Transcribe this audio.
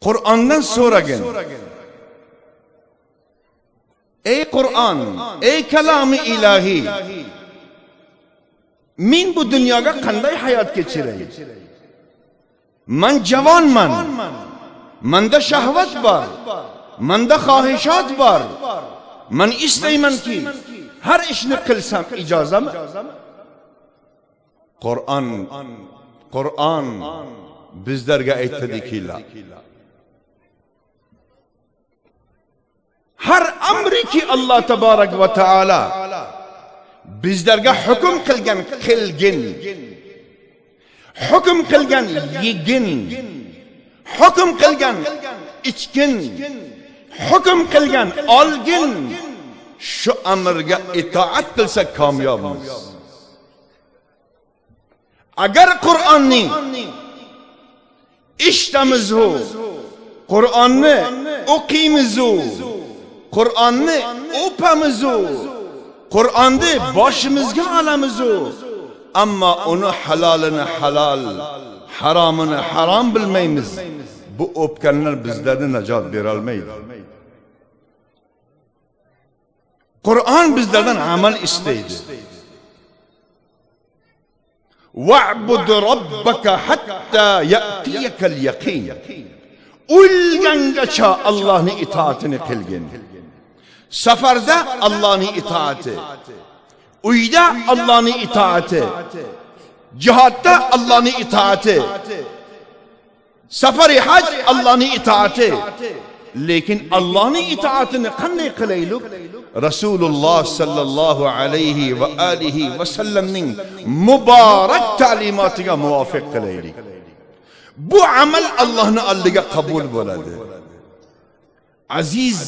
Kur'an'dan so'ragin. Ey Kur'an, ey kalami ilahi, men bu dunyoga qanday hayot kechiray? Men javonman. Menda shahvat bor. Menda xohishot bor. Men istaymanki har ishni qilsam ijozami? Qur'on bizlarga aytadiki, har amri ki Allah tabarak ve taala bizlarga hukm qilgan qilgin, hukm qilgan yegin, hukm qilgan ichgin, hukm qilgan olgin. Shu amrga itoat qilsak kamyobmiz. Agar Qur'onni eshitamizu, Qur'onni o'qiymizu, Qur'onni o'pamizu, Qur'onni boshimizga olamizu, ammo uni halolini halol, haromini harom bilmaymiz. Bu o'pganlar bizlarni najot bera olmaydi. Qur'on bizlardan amal istaydi. Wa'bud robbaka hatta ya'tiyakal yaqin. O'lgangacha Allohning itoatini qilgin. Safarda Allohning itoati, uyda Allohning itoati, jihodda Allohning itoati, safari haj Allohning itoati. Lekin Allohning itoatini qanday qilaylik? Rasululloh sallallohu alayhi va alihi va sallamning muborak ta'limotiga muvofiq qilaylik. Bu amal Allohning oldiga qabul bo'ladi. Aziz